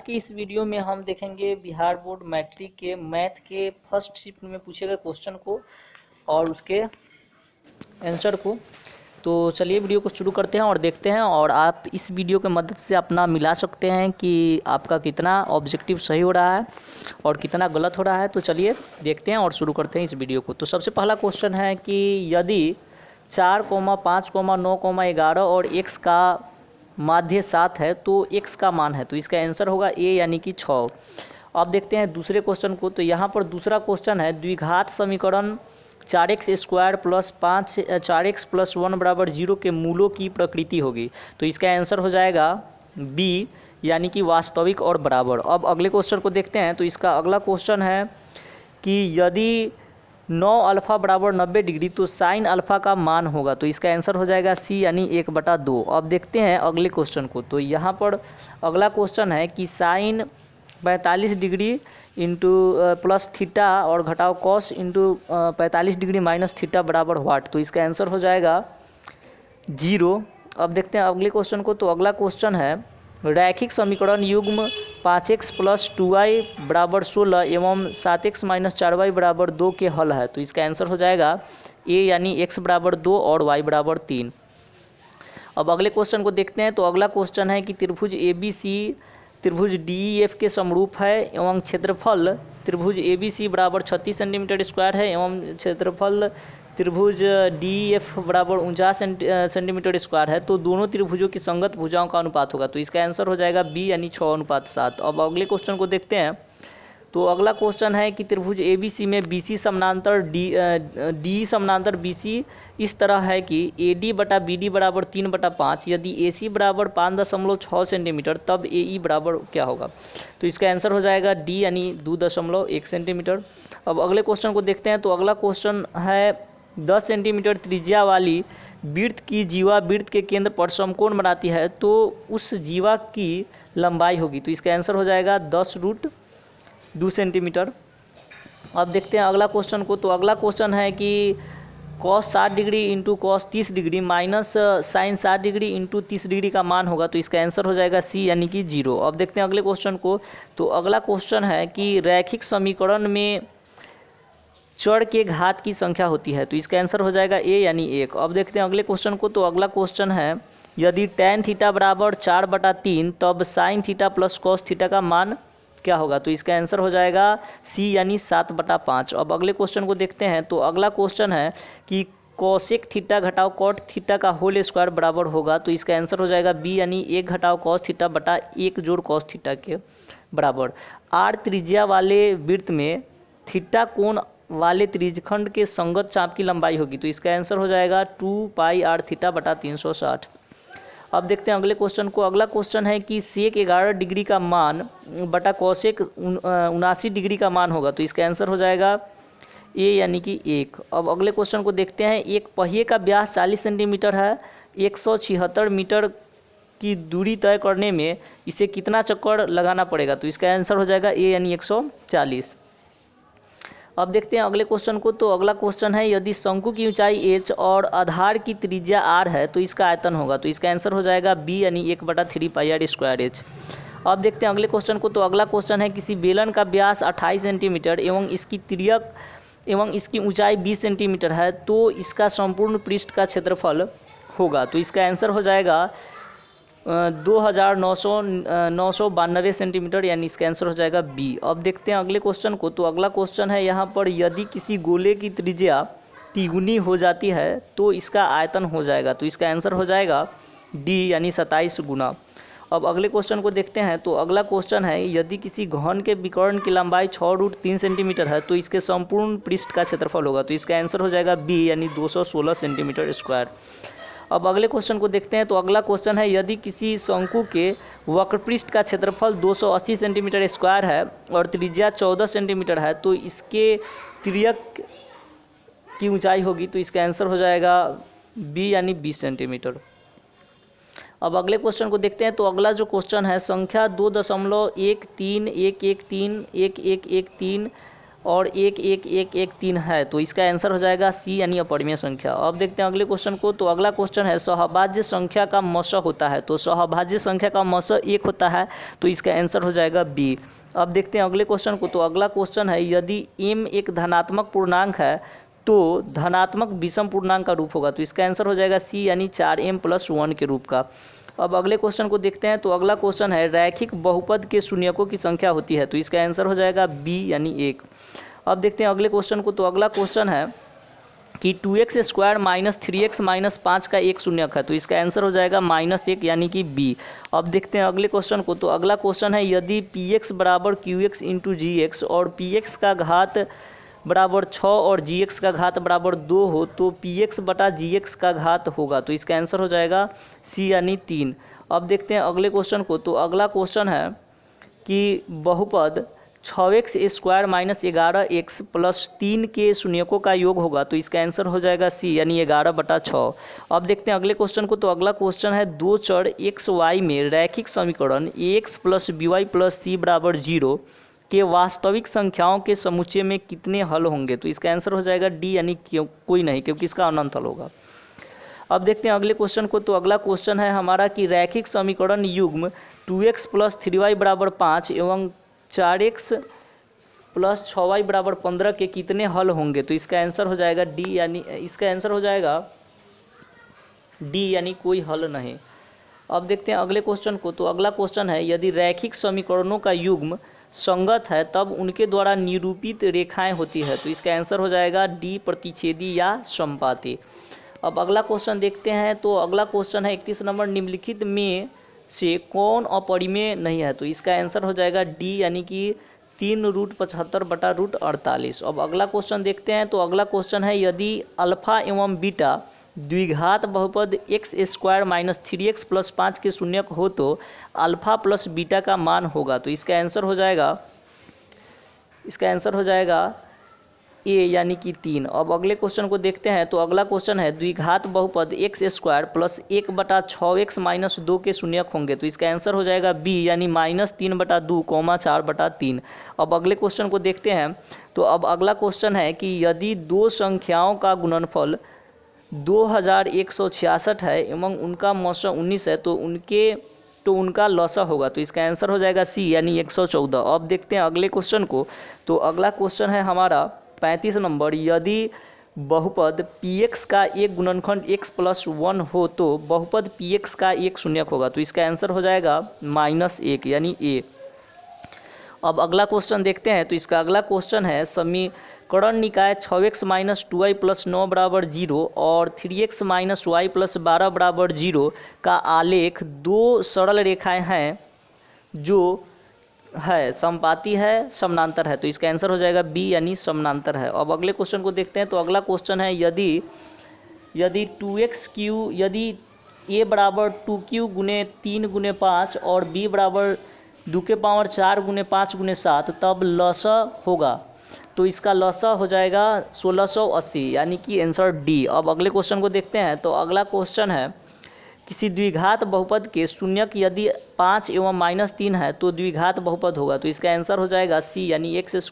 कि इस वीडियो में हम देखेंगे बिहार बोर्ड मैट्रिक के मैथ के फर्स्ट शिफ्ट में पूछे गए क्वेश्चन को और उसके आंसर को। तो चलिए वीडियो को शुरू करते हैं और देखते हैं, और आप इस वीडियो की मदद से अपना मिला सकते हैं कि आपका कितना ऑब्जेक्टिव सही हो रहा है और कितना गलत हो रहा है। तो चलिए देखते हैं और शुरू करते हैं इस वीडियो को। तो सबसे पहला क्वेश्चन है कि यदि 4, 5, 9, 11 और x का माध्य 7 है तो x का मान है, तो इसका आंसर होगा ए यानी कि 6। अब देखते हैं दूसरे क्वेश्चन को। तो यहाँ पर दूसरा क्वेश्चन है द्विघात समीकरण 4x² प्लस 4x प्लस 1 बराबर 0 के मूलों की प्रकृति होगी, तो इसका आंसर हो जाएगा बी यानी कि वास्तविक और बराबर। अब अगले क्वेश्चन को देखते हैं। तो इसका अगला क्वेश्चन है कि यदि 9 अल्फ़ा बराबर 90 डिग्री तो साइन अल्फ़ा का मान होगा, तो इसका आंसर हो जाएगा सी यानी 1/2। अब देखते हैं अगले क्वेश्चन को। तो यहाँ पर अगला क्वेश्चन है कि sine 45 degree into plus theta और घटाओ cos into 45 degree minus theta बराबर व्हाट, तो इसका आंसर हो जाएगा 0। अब देखते हैं अगले क्वेश्चन को। तो अगला क्वेश्चन है रैखिक समीकरण युग्म 5x प्लस 2y बराबर 16 एवं 7x माइनस 4y बराबर 2 के हल है, तो इसका आंसर हो जाएगा ए यानी x बराबर 2 और y बराबर 3। अब अगले क्वेश्चन को देखते हैं। तो अगला क्वेश्चन है कि त्रिभुज ABC त्रिभुज DEF के समरूप है एवं क्षेत्रफल त्रिभुज ABC बराबर 36 सेंटीमीटर स्क्वायर है एवं क्षेत्रफल त्रिभुज DEF बराबर 49 सेंटीमीटर स्क्वायर है, तो दोनों त्रिभुजों की संगत भुजाओं का अनुपात होगा, तो इसका आंसर हो जाएगा बी यानी 6:7। अब अगले क्वेश्चन को देखते हैं। तो अगला क्वेश्चन है कि त्रिभुज ABC में BC समानांतर DE समानांतर BC इस तरह है कि AD बटा BD बराबर 3/5। यदि AC बराबर 5.6 सेंटीमीटर तब AE बराबर क्या होगा, तो इसका आंसर हो जाएगा डी यानी 2.1 सेंटीमीटर। अब अगले क्वेश्चन को देखते हैं। तो अगला क्वेश्चन है 10 सेंटीमीटर त्रिज्या वाली वृत्त की जीवा वृत्त के केंद्र पर समकोण बनाती है, तो उस जीवा की लंबाई होगी, तो इसका आंसर हो जाएगा 10√2 सेंटीमीटर। अब देखते हैं अगला क्वेश्चन को। तो अगला क्वेश्चन है कि cos 60 degree into cos 30 degree minus sine 60 degree into 30 degree का मान होगा, तो इसका आंसर हो जाएगा सी यानी कि 0। अब देखते हैं अगले क्वेश्चन को। तो अगला क्वेश्चन है कि रैखिक समीकरण में चर के घात की संख्या होती है, तो इसका आंसर हो जाएगा ए यानी 1। अब देखते हैं अगले क्वेश्चन को। तो अगला क्वेश्चन है यदि tan थीटा बराबर 4/3 तब sine theta plus cos theta का मान क्या होगा, तो इसका आंसर हो जाएगा सी यानी 7/5। अब अगले क्वेश्चन को देखते हैं। तो अगला क्वेश्चन है कि कोसेक थीटा घटाओ कॉट थीटा का होल स्क्वायर बराबर होगा, तो इसका आंसर हो जाएगा बी यानी 1 घटाओ कॉस थीटा बटा 1 जोड़ कॉस थीटा के बराबर। आर त्रिज्या वाले वृत्त में थीटा कोण वाले त्रिज्यखंड के संगत चाप की लंबाई होगी, तो इसका आंसर हो जाएगा 2πr थीटा बटा 360। अब देखते हैं अगले क्वेश्चन को। अगला क्वेश्चन है कि सेक 11 डिग्री का मान बटा कौशेक 79 डिग्री का मान होगा, तो इसका आंसर हो जाएगा ए यानी कि 1। अब अगले क्वेश्चन को देखते हैं। एक पहिए का व्यास 40 सेंटीमीटर है, 176 मीटर की दूरी तय करने में इसे कितना चक्कर लगाना पड़ेगा, तो इसका आंसर हो जाएगा ए यानी 140। अब देखते हैं अगले क्वेश्चन को। तो अगला क्वेश्चन है यदि शंकु की ऊंचाई h और आधार की त्रिज्या r है तो इसका आयतन होगा, तो इसका आंसर हो जाएगा बी यानी 1/3πr²h। अब देखते हैं अगले क्वेश्चन को। तो अगला क्वेश्चन है किसी बेलन का व्यास 28 सेंटीमीटर एवं इसकी तिर्यक एवं इसकी ऊंचाई 20 सेंटीमीटर है, तो इसका संपूर्ण पृष्ठ का क्षेत्रफल होगा, तो इसका आंसर हो जाएगा 2992 सेंटीमीटर, यानी इसका आंसर हो जाएगा बी। अब देखते हैं अगले क्वेश्चन को। तो अगला क्वेश्चन है यहाँ पर यदि किसी गोले की त्रिज्या तिगुनी हो जाती है तो इसका आयतन हो जाएगा, तो इसका आंसर हो जाएगा डी यानी 27 गुना। अब अगले क्वेश्चन को देखते हैं। तो अगला क्वेश्चन है यदि किसी घन के विकर्ण की लंबाई 6√3 सेंटीमीटर है तो इसके संपूर्ण पृष्ठ का क्षेत्रफल होगा, तो इसका आंसर हो जाएगा बी यानी 216 सेंटीमीटर स्क्वायर। अब अगले क्वेश्चन को देखते हैं। तो अगला क्वेश्चन है यदि किसी शंकु के वक्रपृष्ठ का क्षेत्रफल 280 सेंटीमीटर स्क्वायर है और त्रिज्या 14 सेंटीमीटर है, तो इसके तिर्यक की ऊंचाई होगी, तो इसका आंसर हो जाएगा बी यानी 20 सेंटीमीटर। अब अगले क्वेश्चन को देखते हैं। तो अगला जो क्वेश्चन है संख्या 2.131131113 और 1 1 1 1 3 है, तो इसका आंसर हो जाएगा सी यानी अपरिमेय संख्या। अब देखते हैं अगले क्वेश्चन को। तो अगला क्वेश्चन है सहभाज्य संख्या का मस होता है, तो सहभाज्य संख्या का मस 1 होता है, तो इसका आंसर हो जाएगा बी। अब देखते हैं अगले क्वेश्चन को। तो अगला क्वेश्चन है यदि m एक धनात्मक पूर्णांक है तो धनात्मक विषम पूर्णांक का रूप होगा, तो इसका आंसर हो जाएगा सी यानी 4m+1 के रूप का। अब अगले क्वेश्चन को देखते हैं। तो अगला क्वेश्चन है रैखिक बहुपद के शून्यकों की संख्या होती है, तो इसका आंसर हो जाएगा बी यानी 1। अब देखते हैं अगले क्वेश्चन को। तो अगला क्वेश्चन है कि 2x² - 3x - 5 का एक शून्यक है, तो इसका आंसर हो जाएगा -1 यानी कि बी। अब देखते हैं अगले क्वेश्चन को। तो अगला क्वेश्चन है यदि px बराबर qx × gx और px का घात बराबर 6 और gx का घात बराबर 2 हो तो px बटा gx का घात होगा, तो इसका आंसर हो जाएगा सी यानी 3। अब देखते हैं अगले क्वेश्चन को। तो अगला क्वेश्चन है कि बहुपद 6x² - 11x + 3 के शून्यकों का योग होगा, तो इसका आंसर हो जाएगा सी यानी 11/6। अब देखते हैं अगले क्वेश्चन को। तो अगला क्वेश्चन है दो चर x y में रैखिक समीकरण ax + by + c बराबर 0 के वास्तविक संख्याओं के समुच्चय में कितने हल होंगे, तो इसका आंसर हो जाएगा डी यानी कोई नहीं, क्योंकि इसका अनंत हल होगा। अब देखते हैं अगले क्वेश्चन को। तो अगला क्वेश्चन है हमारा कि रैखिक समीकरण युग्म 2x + 3y बराबर 5 एवं 4x + 6y बराबर 15 के कितने हल होंगे, तो इसका आंसर हो जाएगा डी यानी कोई हल नहीं। अब देखते हैं अगले क्वेश्चन को। तो अगला क्वेश्चन है यदि रैखिक समीकरणों का युग्म संगत है तब उनके द्वारा निरूपित रेखाएं होती है, तो इसका आंसर हो जाएगा डी प्रतिच्छेदी या समपाती। अब अगला क्वेश्चन देखते हैं। तो अगला क्वेश्चन है 31 नंबर निम्नलिखित में से कौन अपरिमेय नहीं है, तो इसका आंसर हो जाएगा डी यानी कि 3√75/√48। अब अगला क्वेश्चन देखते हैं। तो अगला क्वेश्चन है यदि अल्फा एवं बीटा द्विघात बहुपद x² - 3x + 5 के शून्यक हो तो अल्फा + बीटा का मान होगा, तो इसका आंसर हो जाएगा ए यानी कि 3। अब अगले क्वेश्चन को देखते हैं। तो अगला क्वेश्चन है द्विघात बहुपद x² + 1/6x - 2 के शून्यक होंगे, तो इसका आंसर हो जाएगा बी यानी -3/2, 4/3। अब अगले क्वेश्चन को देखते हैं। तो अब अगला क्वेश्चन है कि यदि दो संख्याओं का गुणनफल 2166 है एवं उनका मौसा 19 है तो उनका लसा होगा, तो इसका आंसर हो जाएगा सी यानी 114। अब देखते हैं अगले क्वेश्चन को। तो अगला क्वेश्चन है हमारा 35 नंबर यदि बहुपद px का एक गुणनखंड x + 1 हो तो बहुपद px का एक शून्यक होगा, तो इसका आंसर हो जाएगा -1 यानी ए। अब अगला क्वेश्चन देखते हैं। तो इसका अगला क्वेश्चन है समीकरण निकाय 6x - 2y + 9 बराबर 0 और 3x - y + 12 बराबर 0 का आलेख दो सरल रेखाएं हैं जो है समपाती है समानांतर है, तो इसका आंसर हो जाएगा बी यानी समानांतर है। अब अगले क्वेश्चन को देखते हैं। तो अगला क्वेश्चन है यदि 2x³ यदि a बराबर 2q × 3 × 5 और b बराबर 2⁴ × 5 × 7 तब लसा होगा, तो इसका लसा हो जाएगा 1680 यानी कि आंसर डी। अब अगले क्वेश्चन को देखते हैं। तो अगला क्वेश्चन है किसी द्विघात बहुपद के शून्यक यदि 5 एवं -3 है तो द्विघात बहुपद होगा, तो इसका आंसर हो जाएगा सी यानी x²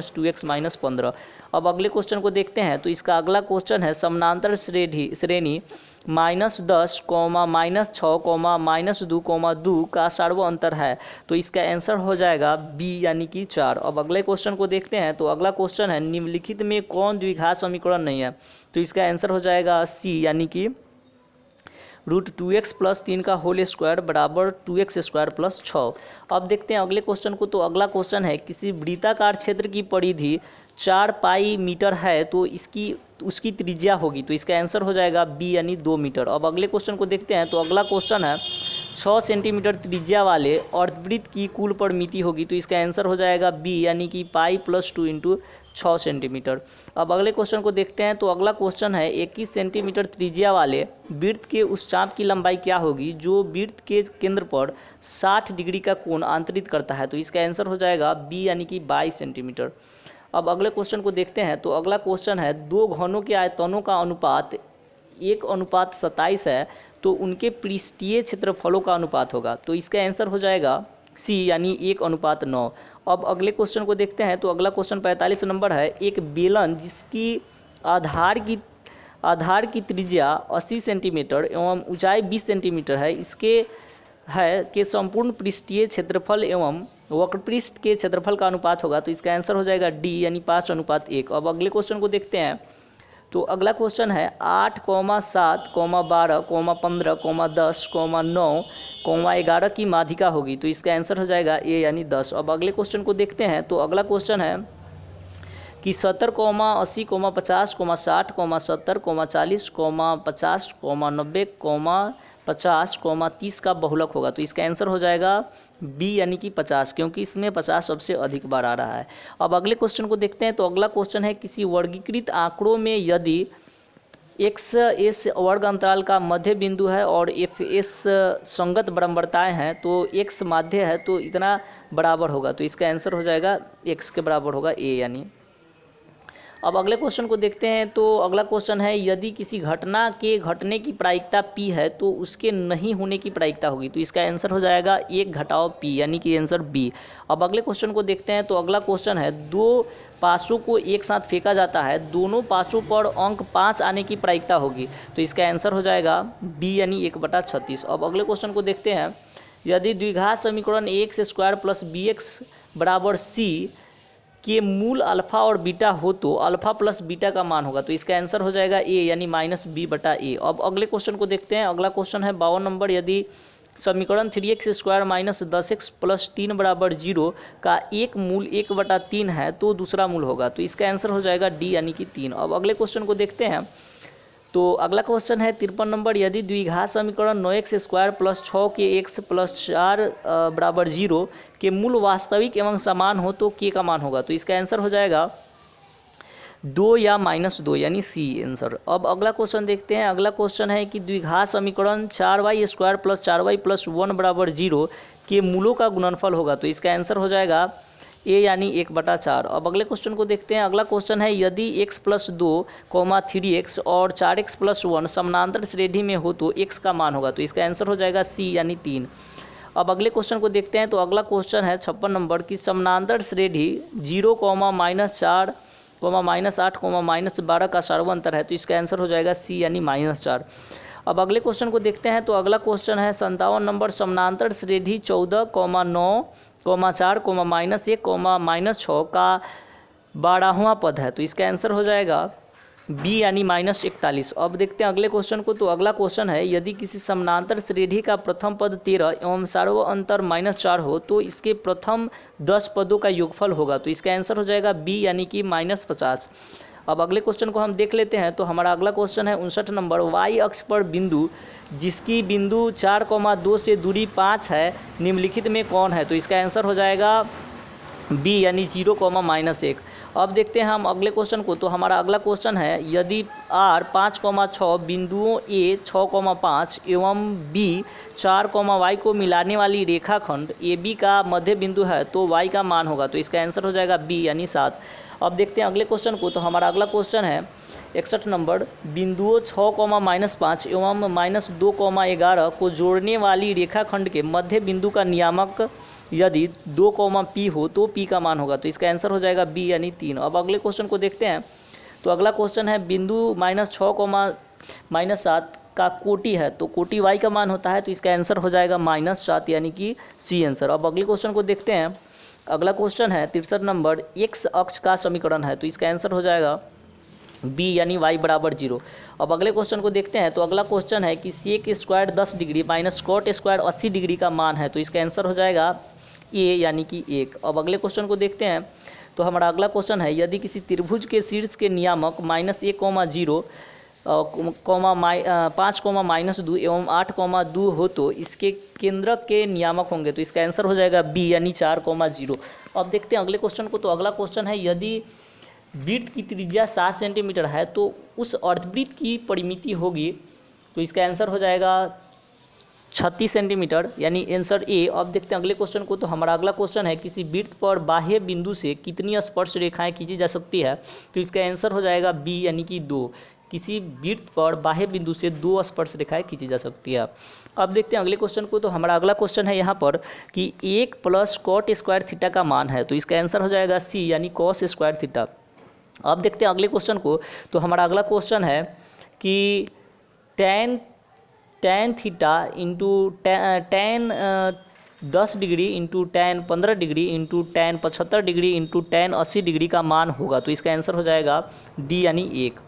- 2x - 15। अब अगले क्वेश्चन को देखते हैं। तो इसका अगला क्वेश्चन है समानांतर श्रेणी -10, -6, -2, का सार्व अंतर है, तो इसका आंसर हो जाएगा बी यानी कि 4। अब अगले क्वेश्चन को देखते हैं। तो अगला क्वेश्चन है निम्नलिखित में कौन द्विघात समीकरण नहीं है, तो इसका आंसर हो जाएगा सी यानी कि √2x + 3 का होल स्क्वायर बराबर 2x² + 6। अब देखते हैं अगले क्वेश्चन को। तो अगला क्वेश्चन है किसी वृत्ताकार क्षेत्र की परिधि 4 पाई मीटर है तो उसकी त्रिज्या होगी, तो इसका आंसर हो जाएगा बी यानी 2 मीटर। अब अगले क्वेश्चन को देखते हैं। तो अगला क्वेश्चन है 6 सेंटीमीटर त्रिज्या वाले अर्धवृत्त की कुल परिमिति होगी, तो इसका आंसर हो जाएगा बी यानी कि पाई + 2 × 6 सेंटीमीटर। अब अगले क्वेश्चन को देखते हैं। तो अगला क्वेश्चन है 21 सेंटीमीटर त्रिज्या वाले वृत्त के उस चाप की लंबाई क्या होगी जो वृत्त के केंद्र पर 60 डिग्री का कोण आंतरित करता है, तो इसका आंसर हो जाएगा बी यानी कि 22 सेंटीमीटर। अब अगले क्वेश्चन को देखते हैं। तो अगला क्वेश्चन है दो घनों के आयतनों का अनुपात 1:27 है तो उनके पृष्ठीय क्षेत्रफलों का अनुपात होगा, तो इसका आंसर हो जाएगा सी यानी 1:9। अब अगले क्वेश्चन को देखते हैं। तो अगला क्वेश्चन 45 नंबर है। एक बेलन जिसकी आधार की त्रिज्या 80 सेंटीमीटर एवं ऊंचाई 20 सेंटीमीटर है, इसके के संपूर्ण पृष्ठीय क्षेत्रफल एवं वक्रपृष्ठ के क्षेत्रफल का अनुपात होगा। तो इसका आंसर हो जाएगा डी यानी 5:1। अब अगले क्वेश्चन को देखते हैं। तो अगला क्वेश्चन है 8, 7, 12, 15, 10, 9, 11 की माध्यिका होगी। तो इसका आंसर हो जाएगा ए यानी 10। अब अगले क्वेश्चन को देखते हैं। तो अगला क्वेश्चन है कि 70, 80, 50, 60, 70, 40, 50, 90, 50, 30 का बहुलक होगा। तो इसका आंसर हो जाएगा बी यानी कि 50, क्योंकि इसमें 50 सबसे अधिक बार आ रहा है। अब अगले क्वेश्चन को देखते हैं। तो अगला क्वेश्चन है किसी वर्गीकृत आंकड़ों में यदि एक्स एस वर्ग अंतराल का मध्य बिंदु है और एफ एस संगत बराबरताएँ हैं, तो एक्स माध्य है तो इतना बराबर होगा। तो इसका आंसर हो जाएगा एक्स के बराबर होगा ए यानी। अब अगले क्वेश्चन को देखते हैं। तो अगला क्वेश्चन है यदि किसी घटना के घटने की प्रायिकता P है तो उसके नहीं होने की प्रायिकता होगी। तो इसका आंसर हो जाएगा 1 घटाओ P यानी कि आंसर बी। अब अगले क्वेश्चन को देखते हैं। तो अगला क्वेश्चन है दो पासों को एक साथ फेंका जाता है, दोनों पासों पर अंक 5 आने की प्रायिकता होगी। तो इसका आंसर हो जाएगा बी यानी 1/36। अब अगले क्वेश्चन को देखते हैं। यदि द्विघात समीकरण ax² + bx = c के मूल अल्फा और बीटा हो तो अल्फा प्लस बीटा का मान होगा। तो इसका आंसर हो जाएगा ए यानी -b/a। अब अगले क्वेश्चन को देखते हैं। अगला क्वेश्चन है 52 नंबर। यदि समीकरण 3x² - 10x + 3 = 0 का एक मूल 1/3 है तो दूसरा मूल होगा। तो इसका आंसर हो जाएगा डी यानी कि 3। अब अगले क्वेश्चन को देखते हैं। तो अगला क्वेश्चन है 53 नंबर। यदि द्विघात समीकरण 9x² + 6kx + 4 = 0 के मूल वास्तविक एवं समान हो तो k का मान होगा। तो इसका आंसर हो जाएगा 2 या -2 यानी सी आंसर। अब अगला क्वेश्चन देखते हैं। अगला क्वेश्चन है कि द्विघात समीकरण 4y² + 4y + 1 = 0 के मूलों का गुणनफल होगा। तो इसका आंसर हो जाएगा ए यानी 1/4। अब अगले क्वेश्चन को देखते हैं। अगला क्वेश्चन है यदि x + 2, 3x और 4x + 1 समानांतर श्रेणी में हो तो x का मान होगा। तो इसका आंसर हो जाएगा सी यानी 3। अब अगले क्वेश्चन को देखते हैं। तो अगला क्वेश्चन है 56 नंबर की समानांतर श्रेणी 0, -4, -8, -12 का सर्वांतर है। तो इसका आंसर हो जाएगा सी यानी -4। अब अगले क्वेश्चन को देखते हैं। तो अगला क्वेश्चन है 57 नंबर। समानांतर श्रेणी 14, 9, 4, -1, -6 का 12वां पद है। तो इसका आंसर हो जाएगा बी यानी -41। अब देखते हैं अगले क्वेश्चन को। तो अगला क्वेश्चन है यदि किसी समानांतर श्रेणी का प्रथम पद 13 एवं सर्वांतर -4 हो तो इसके प्रथम 10 पदों का योगफल होगा। तो इसका आंसर हो जाएगा बी यानी कि -50। अब अगले क्वेश्चन को हम देख लेते हैं। तो हमारा अगला क्वेश्चन है 59 नंबर। वाई अक्ष पर बिंदु जिसकी बिंदु 4,2 से दूरी 5 है निम्नलिखित में कौन है। तो इसका आंसर हो जाएगा बी यानी 0, -1। अब देखते हैं हम अगले क्वेश्चन को। तो हमारा अगला क्वेश्चन है यदि आर 5,6 बिंदुओं ए 6,5 एवं बी 4, y को मिलाने वाली रेखाखंड ए बी का मध्य बिंदु है तो y का मान होगा। तो इसका आंसर हो जाएगा बी यानी 7। अब देखते हैं अगले क्वेश्चन को। तो हमारा अगला क्वेश्चन है 61 नंबर। बिंदुओं 6, -5 एवं -2, 11 को जोड़ने वाली रेखाखंड के मध्य बिंदु का नियामक यदि 2, p हो तो p का मान होगा। तो इसका आंसर हो जाएगा बी यानी 3। अब अगले क्वेश्चन को देखते हैं। तो अगला क्वेश्चन है बिंदु -6, -7 का कोटि है तो कोटि y का मान होता है। तो इसका आंसर हो जाएगा -7 यानी कि सी आंसर। अब अगले क्वेश्चन को देखते हैं। अगला क्वेश्चन है 63 नंबर। x अक्ष का समीकरण है तो इसका आंसर हो जाएगा बी यानी y = 0। अब अगले क्वेश्चन को देखते हैं। तो अगला क्वेश्चन है कि sec² 10 डिग्री -cot² 80 डिग्री का मान है। तो इसका आंसर हो जाएगा ए यानी कि 1। अब अगले क्वेश्चन को देखते हैं। तो हमारा अगला क्वेश्चन है यदि किसी त्रिभुज के शीर्ष के नियामक -1, 0, 5, -2 एवं 8, 2 हो तो इसके केंद्रक के नियामक होंगे। तो इसका आंसर हो जाएगा बी यानी 4, 0। अब देखते हैं अगले क्वेश्चन को। तो अगला क्वेश्चन है यदि वृत्त की त्रिज्या 7 सेंटीमीटर है तो उस अर्धवृत्त की परिमिति होगी। तो इसका आंसर हो जाएगा 36 सेंटीमीटर यानी आंसर ए। अब देखते हैं अगले क्वेश्चन को। तो हमारा अगला क्वेश्चन है किसी वृत्त पर बाह्य बिंदु से कितनी स्पर्श रेखाएं खींची जा सकती है। तो इसका आंसर हो जाएगा बी यानी कि 2। किसी वृत्त पर बाह्य बिंदु से 2 स्पर्श रेखाएं खींची जा सकती है। अब देखते हैं अगले क्वेश्चन को। तो हमारा अगला क्वेश्चन है यहाँ पर कि 1 + cot स्क्वायर थीटा का मान है, तो इसका आंसर हो जाएगा सी यानी cos स्क्वायर थीटा। अब देखते हैं अगले क्वेश्चन को। तो हमारा अगला क्वेश्चन है कि tan theta into tan 10 degree into tan 15 degree into tan 75 degree into tan 80 degree का मान होगा, तो इसका आंसर हो जाएगा डी यानी 1।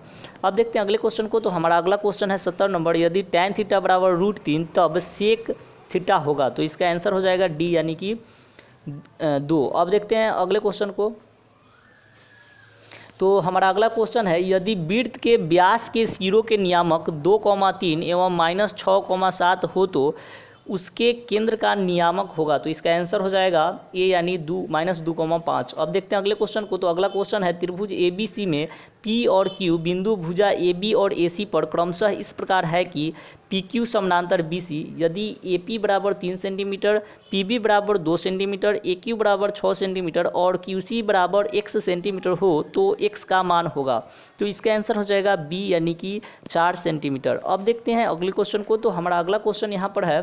अब देखते हैं अगले क्वेश्चन को। तो हमारा अगला क्वेश्चन है 70 नंबर, यदि tan थीटा बराबर √3 तब सेक थीटा होगा, तो इसका आंसर हो जाएगा डी यानी कि 2। अब देखते हैं अगले क्वेश्चन को। तो हमारा अगला क्वेश्चन है, यदि वृत्त के व्यास के सिरों के नियामक 2,3 एवं -6,7 हो तो उसके केंद्र का नियामक होगा, तो इसका आंसर हो जाएगा ए यानी -2,5। अब देखते हैं अगले क्वेश्चन को। तो अगला क्वेश्चन है, त्रिभुज ABC में P और Q बिंदु भुजा AB और AC पर क्रमशः इस प्रकार है कि PQ समानांतर BC, यदि AP बराबर 3 सेंटीमीटर, PB बराबर 2 सेंटीमीटर, AQ बराबर 6 सेंटीमीटर और QC बराबर x सेंटीमीटर हो तो x का मान होगा, तो इसका आंसर हो जाएगा B यानी कि 4 सेंटीमीटर। अब देखते हैं अगले क्वेश्चन को। तो हमारा अगला क्वेश्चन यहाँ पर है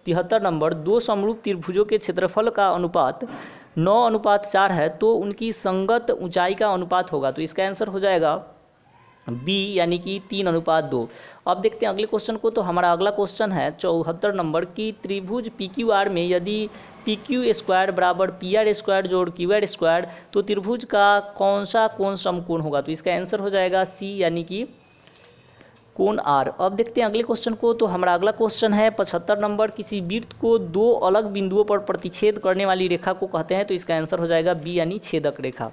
73 नंबर, 2 समरूप त्रिभुजों के क्षेत्रफल का अनुपात 9:4 है तो उनकी संगत ऊंचाई का अनुपात होगा, तो इसका आंसर हो जाएगा बी यानी कि 3:2। अब देखते हैं अगले क्वेश्चन को। तो हमारा अगला क्वेश्चन है 74 नंबर की त्रिभुज PQR में यदि PQ स्क्वायर बराबर PR स्क्वायर जोड़ QR स्क्वायर तो त्रिभुज का कौन सा कोण समकोण होगा, तो इसका आंसर हो जाएगा सी यानी कि कोण आर। अब देखते हैं अगले क्वेश्चन को। तो हमारा अगला क्वेश्चन है 75 नंबर, किसी वृत्त को 2 अलग बिंदुओं पर प्रतिच्छेद करने वाली रेखा को कहते हैं, तो इसका आंसर हो जाएगा बी यानी छेदक रेखा।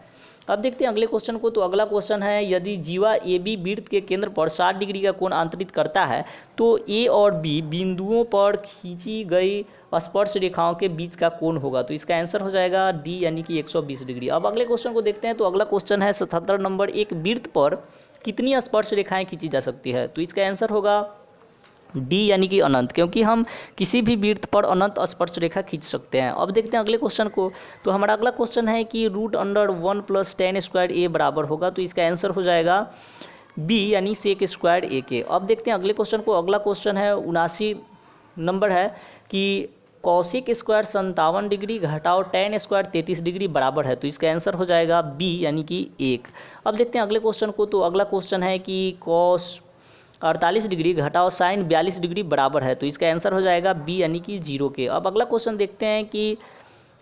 अब देखते हैं अगले क्वेश्चन को। तो अगला क्वेश्चन है, यदि जीवा AB वृत्त के केंद्र पर 60 डिग्री का कोण अंतरित करता है तो A और B बिंदुओं पर खींची गई स्पर्श रेखाओं के बीच का कोण होगा, तो इसका आंसर हो जाएगा डी यानी कि 120 डिग्री। अब अगले क्वेश्चन को देखते हैं। तो अगला क्वेश्चन है 77 नंबर, एक वृत्त पर कितनी स्पर्श रेखाएं खींची जा सकती है, तो इसका आंसर होगा डी यानी कि अनंत, क्योंकि हम किसी भी वृत्त पर अनंत स्पर्श रेखा खींच सकते हैं। अब देखते हैं अगले क्वेश्चन को। तो हमारा अगला क्वेश्चन है कि √1 + tan स्क्वायर A बराबर होगा, तो इसका आंसर हो जाएगा बी यानी सेक स्क्वायर A के। अब देखते हैं अगले क्वेश्चन को। अगला क्वेश्चन है 79 नंबर है कि कौशिक स्क्वायर 57 डिग्री घटाओ tan स्क्वायर 33 डिग्री बराबर है, तो इसका आंसर हो जाएगा बी यानी कि 1। अब देखते हैं अगले क्वेश्चन को। तो अगला क्वेश्चन है कि cos 48 डिग्री घटाओ sin 42 डिग्री बराबर है, तो इसका आंसर हो जाएगा बी यानी कि 0 के। अब अगला क्वेश्चन देखते हैं कि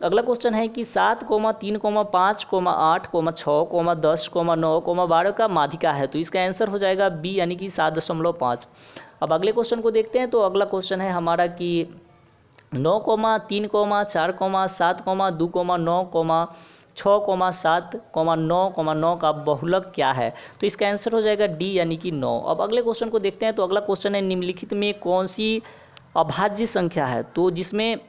अगला क्वेश्चन है कि 7, 3, 5, 8, 6, 10, 9, 12 का माध्यिका है, तो इसका आंसर हो जाएगा बी यानी कि 7.5। अब अगले क्वेश्चन को देखते हैं। तो अगला क्वेश्चन है हमारा कि 9, 3, 4, 7, 2, 9, 6, 7, 9 का बहुलक क्या है, तो इसका आंसर हो जाएगा डी यानी कि 9। अब अगले क्वेश्चन को देखते हैं। तो अगला क्वेश्चन है, निम्नलिखित में कौन सी अभाज्य संख्या है तो जिसमें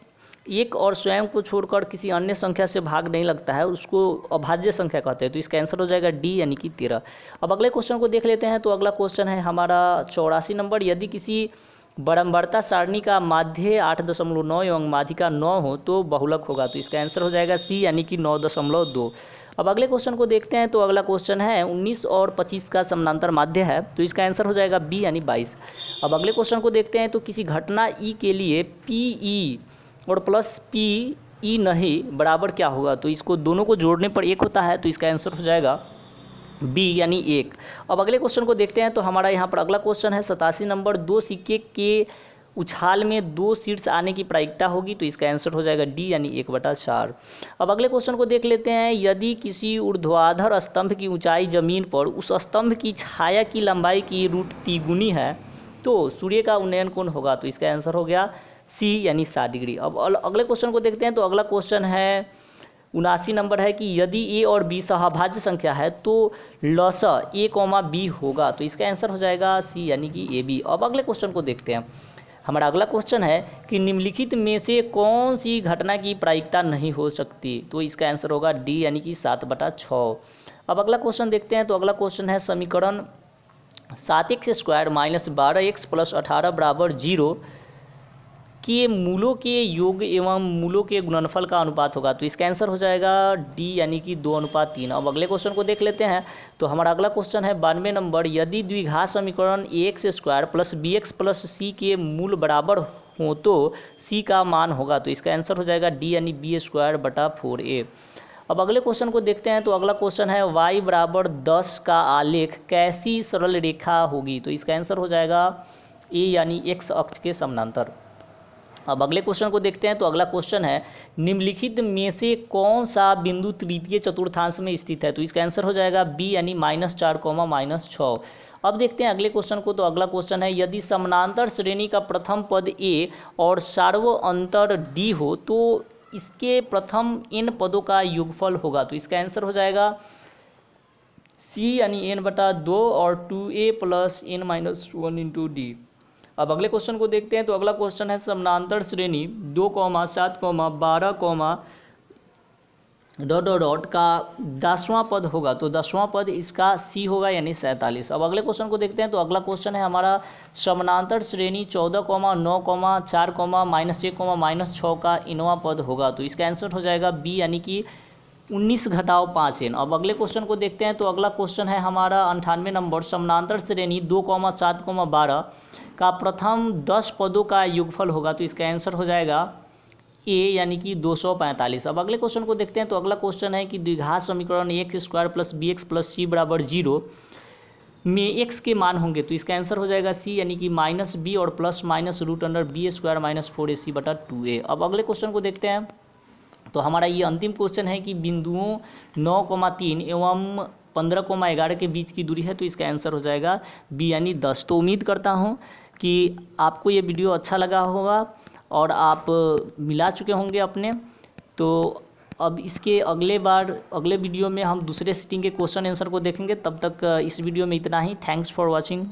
एक और स्वयं को छोड़कर किसी अन्य संख्या से भाग नहीं लगता है उसको अभाज्य संख्या कहते हैं, तो इसका आंसर हो जाएगा डी यानी कि 13। अब अगले क्वेश्चन को देख लेते हैं। तो अगला क्वेश्चन है हमारा 84 नंबर, यदि किसी बरम्बरता सारणी का माध्य 8.9 एवं माध्यिका 9 हो तो बहुलक होगा, तो इसका आंसर हो जाएगा सी यानी कि 9.2। अब अगले क्वेश्चन को देखते हैं। तो अगला क्वेश्चन है 19 और 25 का समानांतर माध्य है, तो इसका आंसर हो जाएगा बी यानी 22। अब अगले क्वेश्चन को देखते हैं। तो किसी घटना ई के लिए PE और प्लस PE नहीं बराबर क्या होगा, तो इसको दोनों को जोड़ने पर 1 होता है, तो इसका आंसर हो जाएगा बी यानी 1। अब अगले क्वेश्चन को देखते हैं। तो हमारा यहाँ पर अगला क्वेश्चन है 87 नंबर, 2 सिक्के के उछाल में 2 शीर्ष आने की प्रायिकता होगी, तो इसका आंसर हो जाएगा डी यानी 1/4। अब अगले क्वेश्चन को देख लेते हैं। यदि किसी ऊर्ध्वाधर स्तंभ की ऊंचाई जमीन पर उस स्तंभ की छाया की लंबाई की √3 है तो सूर्य का उन्नयन कोण होगा, तो इसका आंसर हो गया सी यानी 60 डिग्री। अब अगले क्वेश्चन को देखते हैं। तो अगला क्वेश्चन है 79 नंबर है कि यदि ए और बी सहभाज्य संख्या है तो लसा A, B होगा, तो इसका आंसर हो जाएगा सी यानी कि AB। अब अगले क्वेश्चन को देखते हैं। हमारा अगला क्वेश्चन है कि निम्नलिखित में से कौन सी घटना की प्रायिकता नहीं हो सकती, तो इसका आंसर होगा डी यानी कि 7/6। अब अगला क्वेश्चन देखते हैं। तो अगला क्वेश्चन है समीकरण 7x² - 12x + 18 = 0 के मूलों के योग एवं मूलों के गुणनफल का अनुपात होगा। तो इसका आंसर हो जाएगा डी यानी कि 2:3। अब अगले क्वेश्चन को देख लेते हैं। तो हमारा अगला क्वेश्चन है 92 नंबर, यदि द्विघात समीकरण ax² plus bx plus c के मूल बराबर हो तो c का मान होगा। तो इसका आंसर हो जाएगा डी यानी b²/4a। अब अगले क्वेश्चन को देखते हैं। तो अगला क्वेश्चन है y बराबर 10 का आलेख कैसी सरल रेखा होगी। तो इसका आंसर हो जाएगा ए यानी x अक्ष के समानांतर। अब अगले क्वेश्चन को देखते हैं। तो अगला क्वेश्चन है निम्नलिखित में से कौन सा बिंदु तृतीय चतुर्थांश में स्थित है। तो इसका आंसर हो जाएगा बी यानी -4, -6। अब देखते हैं अगले क्वेश्चन को। तो अगला क्वेश्चन है यदि समानांतर श्रेणी का प्रथम पद a और सार्वअंतर d हो तो इसके प्रथम n पदों का योगफल होगा। तो इसका आंसर हो जाएगा c यानी n/2 और 2a + n-1 × d। अब अगले क्वेश्चन को देखते हैं। तो अगला क्वेश्चन है समानांतर श्रेणी 2, 7, 12, का 10वां पद होगा। तो 10वां पद इसका सी होगा यानी 47। अब अगले क्वेश्चन को देखते हैं। तो अगला क्वेश्चन है हमारा समानांतर श्रेणी 14, 9, 4, -1, -6 का इनवां पद होगा। तो इसका आंसर हो जाएगा बी यानी कि 19-5n। अब अगले क्वेश्चन को देखते हैं। तो अगला क्वेश्चन है हमारा 98 नंबर, समानांतर श्रेणी 2, 7, 12 का प्रथम 10 पदों का योगफल होगा। तो इसका आंसर हो जाएगा ए यानी कि 245। अब अगले क्वेश्चन को देखते हैं। तो अगला क्वेश्चन है कि द्विघात समीकरण ax² plus bx plus c बराबर 0 में x के मान होंगे। तो इसका आंसर हो जाएगा सी यानी कि -b और ±√b² - 4ac/2a। अब अगले क्वेश्चन को देखते हैं। तो हमारा ये अंतिम क्वेश्चन है कि बिंदुओं 9,3 एवं 15,11 के बीच की दूरी है। तो इसका आंसर हो जाएगा बी यानी 10। तो उम्मीद करता हूँ कि आपको ये वीडियो अच्छा लगा होगा और आप मिला चुके होंगे अपने। तो अब इसके अगले वीडियो में हम दूसरे सिटिंग के क्वेश्चन आंसर को देखेंगे। तब तक इस वीडियो में इतना ही। Thanks for watching.